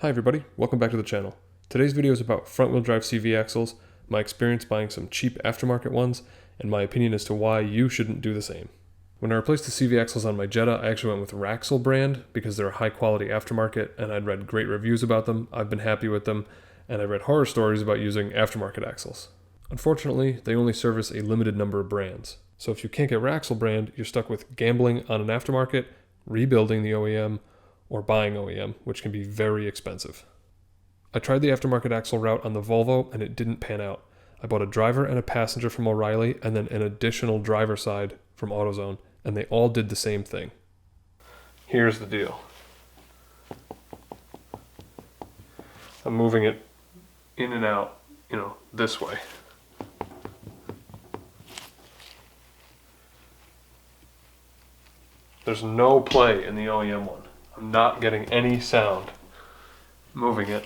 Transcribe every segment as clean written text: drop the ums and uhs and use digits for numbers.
Hi everybody, welcome back to the channel. Today's video is about front-wheel drive CV axles, my experience buying some cheap aftermarket ones, and my opinion as to why you shouldn't do the same. When I replaced the CV axles on my Jetta, I actually went with Raxle brand because they're a high-quality aftermarket and I'd read great reviews about them, I've been happy with them, and I read horror stories about using aftermarket axles. Unfortunately, they only service a limited number of brands. So if you can't get Raxle brand, you're stuck with gambling on an aftermarket, rebuilding the OEM, or buying OEM, which can be very expensive. I tried the aftermarket axle route on the Volvo and it didn't pan out. I bought a driver and a passenger from O'Reilly and then an additional driver side from AutoZone, and they all did the same thing. Here's the deal. I'm moving it in and out, this way. There's no play in the OEM one. I'm not getting any sound moving it.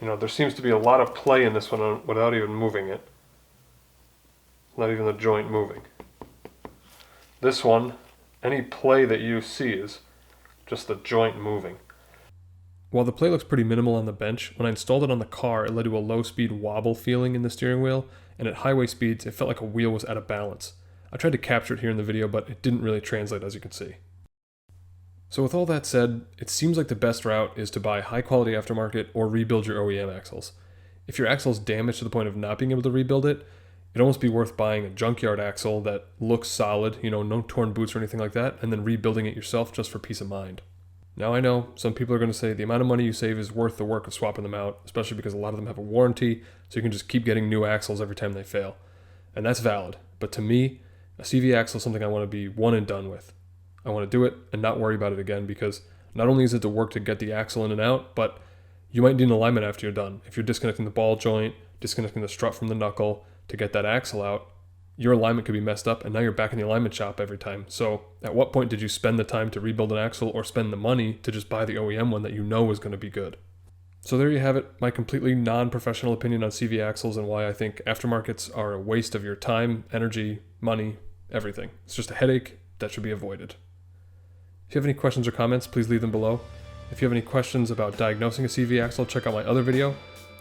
There seems to be a lot of play in this one without even moving it. Not even the joint moving. This one, any play that you see is just the joint moving. While the play looks pretty minimal on the bench, when I installed it on the car, it led to a low-speed wobble feeling in the steering wheel, and at highway speeds, it felt like a wheel was out of balance. I tried to capture it here in the video, but it didn't really translate, as you can see. So with all that said, it seems like the best route is to buy high-quality aftermarket or rebuild your OEM axles. If your axle is damaged to the point of not being able to rebuild it, it'd almost be worth buying a junkyard axle that looks solid, no torn boots or anything like that, and then rebuilding it yourself just for peace of mind. Now I know some people are going to say the amount of money you save is worth the work of swapping them out, especially because a lot of them have a warranty, so you can just keep getting new axles every time they fail. And that's valid, but to me, a CV axle is something I want to be one and done with. I want to do it and not worry about it again, because not only is it the work to get the axle in and out, but you might need an alignment after you're done. If you're disconnecting the ball joint, disconnecting the strut from the knuckle to get that axle out, your alignment could be messed up and now you're back in the alignment shop every time. So at what point did you spend the time to rebuild an axle or spend the money to just buy the OEM one that you know is going to be good? So there you have it, my completely non-professional opinion on CV axles and why I think aftermarkets are a waste of your time, energy, money, everything. It's just a headache that should be avoided. If you have any questions or comments, please leave them below. If you have any questions about diagnosing a CV axle, check out my other video.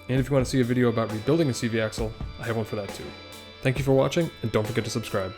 And if you want to see a video about rebuilding a CV axle, I have one for that too. Thank you for watching, and don't forget to subscribe.